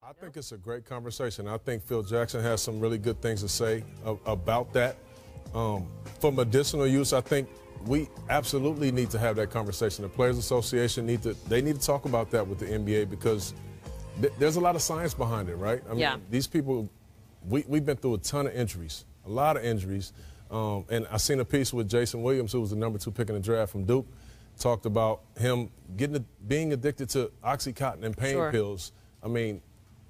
I think it's a great conversation. I think Phil Jackson has some really good things to say about that. For medicinal use, I think we absolutely need to have that conversation. The Players Association need to talk about that with the NBA because there's a lot of science behind it, right? I mean, these people, we've been through a ton of injuries, a lot of injuries. And I seen a piece with Jason Williams, who was the #2 pick in the draft from Duke, talked about him being addicted to Oxycontin and pain pills. I mean,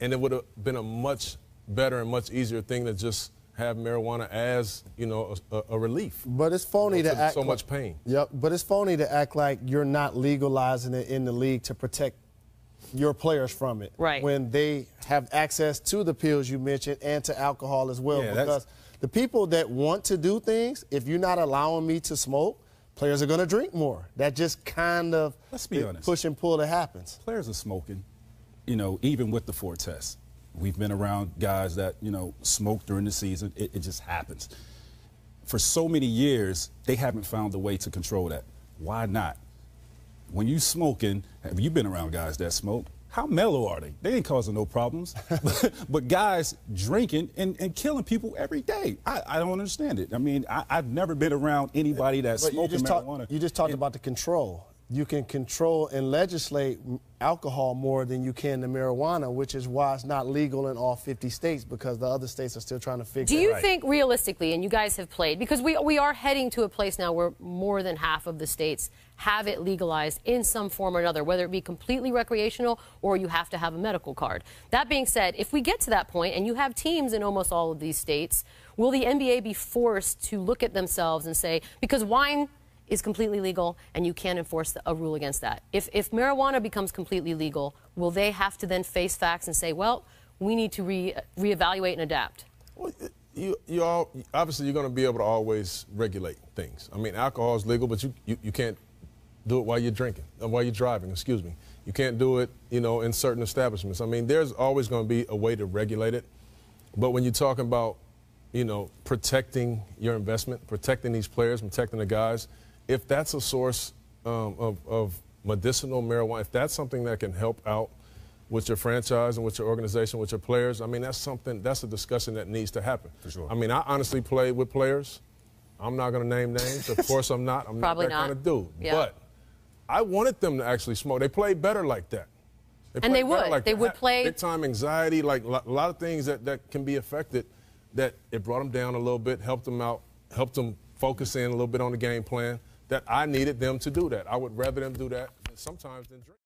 and it would have been a much better and much easier thing to just have marijuana as, you know, a relief. But it's phony to act so much pain. Yep, but it's phony to act like you're not legalizing it in the league to protect your players from it. Right. When they have access to the pills you mentioned and to alcohol as well. Because the people that want to do things, if you're not allowing me to smoke, players are going to drink more. That just kind of push and pull that happens. Players are smoking, you know, even with the 4 tests. We've been around guys that, you know, smoke during the season. It just happens. For so many years, they haven't found a way to control that. Why not? When you smoking, have you been around guys that smoke? How mellow are they? They ain't causing no problems. But guys drinking and killing people every day. I don't understand it. I mean, I've never been around anybody that's smoking marijuana. You just talked about the control. You can control and legislate alcohol more than you can the marijuana, which is why it's not legal in all 50 states because the other states are still trying to figure it out. Do you think realistically, and you guys have played, because we are heading to a place now where more than half of the states have it legalized in some form or another, whether it be completely recreational or you have to have a medical card. That being said, if we get to that point and you have teams in almost all of these states, will the NBA be forced to look at themselves and say, because wine is completely legal and you can't enforce a rule against that. If marijuana becomes completely legal, will they have to then face facts and say, well, we need to reevaluate and adapt? Well, obviously you're going to be able to always regulate things. I mean, alcohol is legal, but you can't do it while you're drinking, while you're driving, excuse me. You can't do it, you know, in certain establishments. I mean, there's always going to be a way to regulate it. But when you're talking about, you know, protecting your investment, protecting these players, protecting the guys, if that's a source of medicinal marijuana, if that's something that can help out with your franchise and with your organization, with your players, I mean, that's a discussion that needs to happen. For sure. I mean, I honestly play with players. I'm not going to name names. Of course I'm not. I'm not that kind of dude. Yeah. But I wanted them to actually smoke. They play better like that. They would play. Big-time anxiety, like a lot of things that can be affected, that it brought them down a little bit, helped them out, helped them focus in a little bit on the game plan. That I needed them to do that. I would rather them do that sometimes than drink.